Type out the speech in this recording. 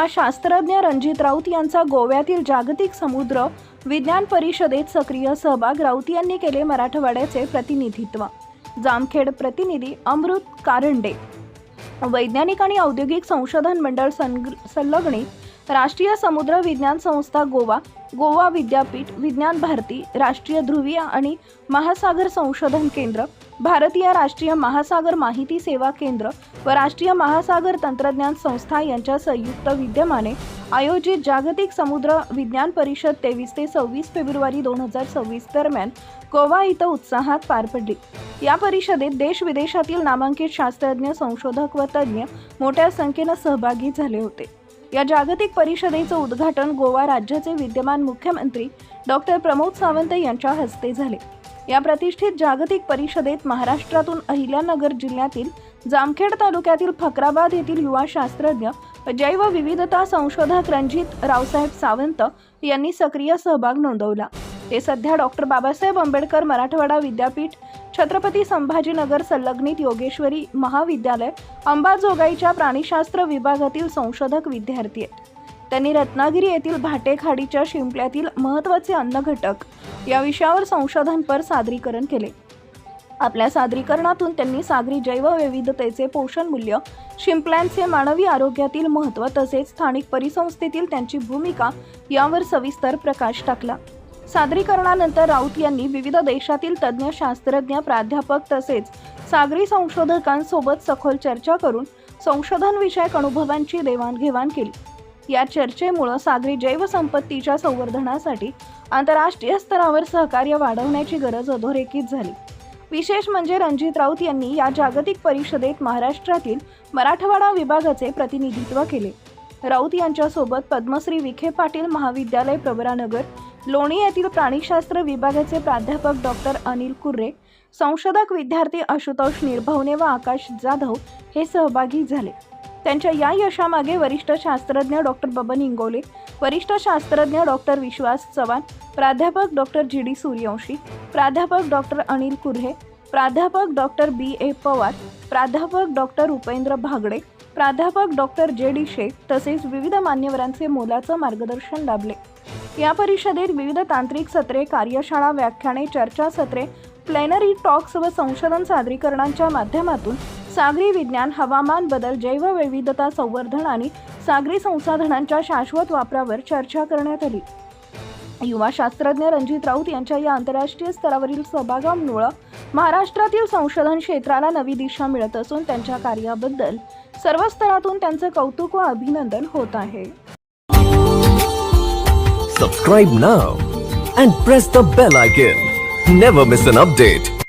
युवा शास्त्रज्ञ रणजित राऊत यांचा गोव्यातील जागतिक समुद्र विज्ञान परिषदेत सक्रिय सहभाग. राऊत यांनी केले मराठवाड्याचे प्रतिनिधित्व. जामखेड प्रतिनिधी अमृत कारंडे. वैज्ञानिक आणि औद्योगिक संशोधन मंडळ संलग्नित राष्ट्रीय समुद्र विज्ञान संस्था गोवा, गोवा विद्यापीठ, विज्ञान भारती, राष्ट्रीय ध्रुवीय आणि महासागर संशोधन केंद्र, भारतीय राष्ट्रीय महासागर माहिती सेवा केंद्र व राष्ट्रीय महासागर तंत्रज्ञान संस्था यांच्या संयुक्त विद्यमाने आयोजित जागतिक समुद्र विज्ञान परिषद 23 ते 26 फेब्रुवारी 2026 दरम्यान गोवा इथं उत्साहात पार पडली. या परिषदेत देश विदेशातील नामांकित शास्त्रज्ञ, संशोधक व तज्ज्ञ मोठ्या संख्येने सहभागी झाले होते. या जागतिक परिषदेचे उद्घाटन गोवा राज्याचे विद्यमान मुख्यमंत्री डॉक्टर प्रमोद सावंत यांच्या हस्ते झाले. या प्रतिष्ठित जागतिक परिषदेत महाराष्ट्रातून अहिल्यानगर जिल्ह्यातील जामखेड तालुक्यातील फकराबाद येथील युवा शास्त्रज्ञ, जैवविविधता संशोधक रणजित रावसाहेब सावंत यांनी सक्रिय सहभाग नोंदवला. ते सध्या डॉक्टर बाबासाहेब आंबेडकर मराठवाडा विद्यापीठ, छत्रपती संभाजीनगर संलग्नित योगेश्वरी महाविद्यालय, अंबाजोगाईच्या प्राणीशास्त्र विभागातील संशोधक विद्यार्थी आहेत. त्यांनी रत्नागिरी येथील भाटे खाडीच्या शिंपल्यातील महत्त्वाचे अन्नघटक या विषयावर संशोधनपर सादरीकरण केले. आपल्या सादरीकरणातून त्यांनी सागरी जैवविविधतेचे पोषण मूल्य, शिंपल्यांचे मानवी आरोग्यातील महत्त्व तसेच स्थानिक परिसंस्थेतील त्यांची भूमिका यावर सविस्तर प्रकाश टाकला. सादरीकरणानंतर राऊत यांनी विविध देशातील तज्ज्ञ शास्त्रज्ञ, प्राध्यापक तसेच सागरी संशोधकांसोबत सखोल चर्चा करून संशोधनविषयक अनुभवांची देवाणघेवाण केली. या चर्चेमुळे सागरी जैवसंपत्तीच्या संवर्धनासाठी आंतरराष्ट्रीय स्तरावर सहकार्य वाढवण्याची गरज अधोरेखित झाली. विशेष म्हणजे रणजित राऊत यांनी या जागतिक परिषदेत महाराष्ट्रातील मराठवाडा विभागाचे प्रतिनिधित्व केले. राऊत यांच्यासोबत पद्मश्री विखे पाटील महाविद्यालय प्रवरानगर, लोणी येथील प्राणीशास्त्र विभागाचे प्राध्यापक डॉक्टर अनिल कुर्रे, संशोधक विद्यार्थी आशुतोष निर्भवने व आकाश जाधव हे सहभागी झाले. त्यांच्या या यशामागे वरिष्ठ शास्त्रज्ञ डॉक्टर बबन इंगोले, वरिष्ठ शास्त्रज्ञ डॉक्टर विश्वास चव्हाण, प्राध्यापक डॉक्टर जी.डी. सूर्यवंशी, प्राध्यापक डॉक्टर अनिल कुर्रे, प्राध्यापक डॉक्टर बी.ए. पवार, प्राध्यापक डॉक्टर उपेंद्र भागडे, प्राध्यापक डॉक्टर जे.डी. शेख तसेच विविध मान्यवरांचे मोलाचं मार्गदर्शन लाभले. या परिषदेत विविध तांत्रिक सत्रे, कार्यशाळा, व्याख्याने, चर्चासत्रे, प्लेनरी टॉक्स व संशोधन सादरीकरणांच्या माध्यमातून सागरी विज्ञान, हवामान बदल, जैवविविधता संवर्धन आणि सागरी संसाधनांच्या शाश्वत वापरावर चर्चा करण्यात आली. युवा शास्त्रज्ञ रणजित राऊत यांच्या या आंतरराष्ट्रीय स्तरावरील सहभागामुळे महाराष्ट्रातील संशोधन क्षेत्राला नवी दिशा मिळत असून त्यांच्या कार्याबद्दल सर्व स्तरातून त्यांचे कौतुक व अभिनंदन होत आहे. Subscribe now and press the bell icon. Never miss an update.